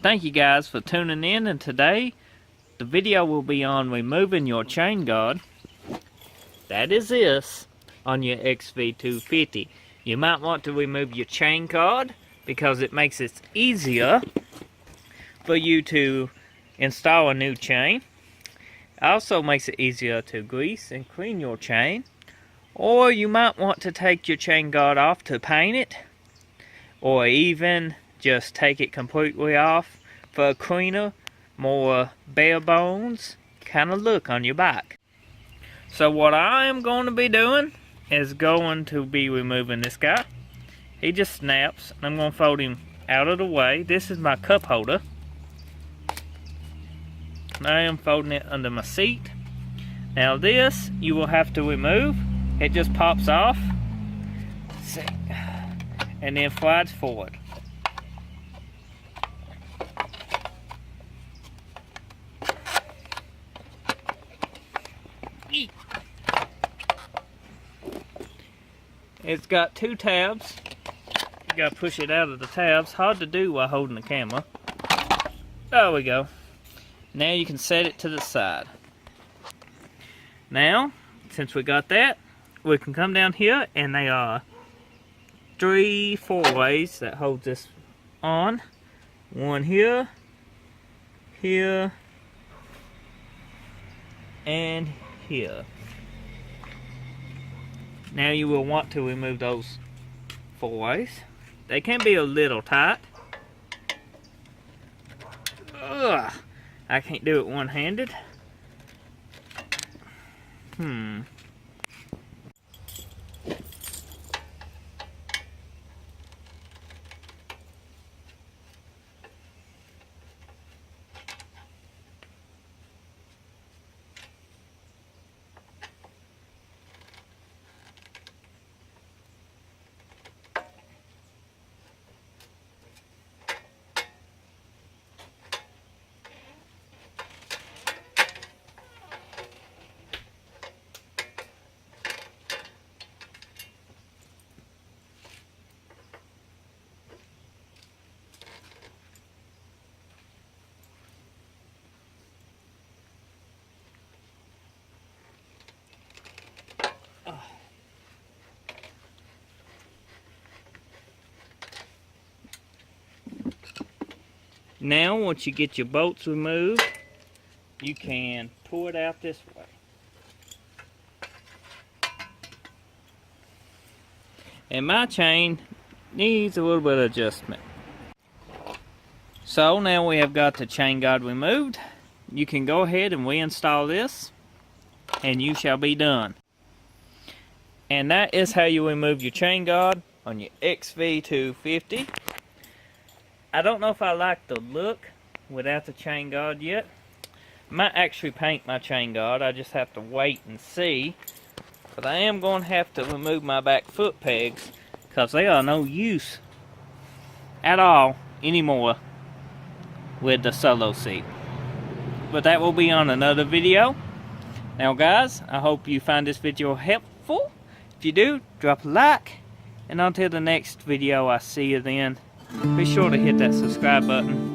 Thank you guys for tuning in, and today the video will be on removing your chain guard. That is this on your Xv250. You might want to remove your chain guard because it makes it easier for you to install a new chain. It also makes it easier to grease and clean your chain. Or you might want to take your chain guard off to paint it, or even just take it completely off for a cleaner, more bare bones kind of look on your bike. So what I am going to be doing is going to be removing this guy. He just snaps. I'm going to fold him out of the way. This is my cup holder. I am folding it under my seat. Now this you will have to remove. It just pops off. See, and then slides forward. It's got two tabs. You gotta push it out of the tabs. Hard to do while holding the camera. There we go. Now you can set it to the side. Now, since we got that, we can come down here, and they are 3-4 ways that hold this on. One here, here, and here. Now you will want to remove those 4 ways. They can be a little tight. Ugh, I can't do it one-handed. Now, once you get your bolts removed, you can pull it out this way. And my chain needs a little bit of adjustment. So now we have got the chain guard removed. You can go ahead and reinstall this, and you shall be done. And that is how you remove your chain guard on your Xv250. I don't know if I like the look without the chain guard yet. I might actually paint my chain guard. I just have to wait and see. But I am going to have to remove my back foot pegs because they are no use at all anymore with the solo seat. But that will be on another video. Now guys, I hope you find this video helpful. If you do, drop a like. And until the next video, I see you then. Be sure to hit that subscribe button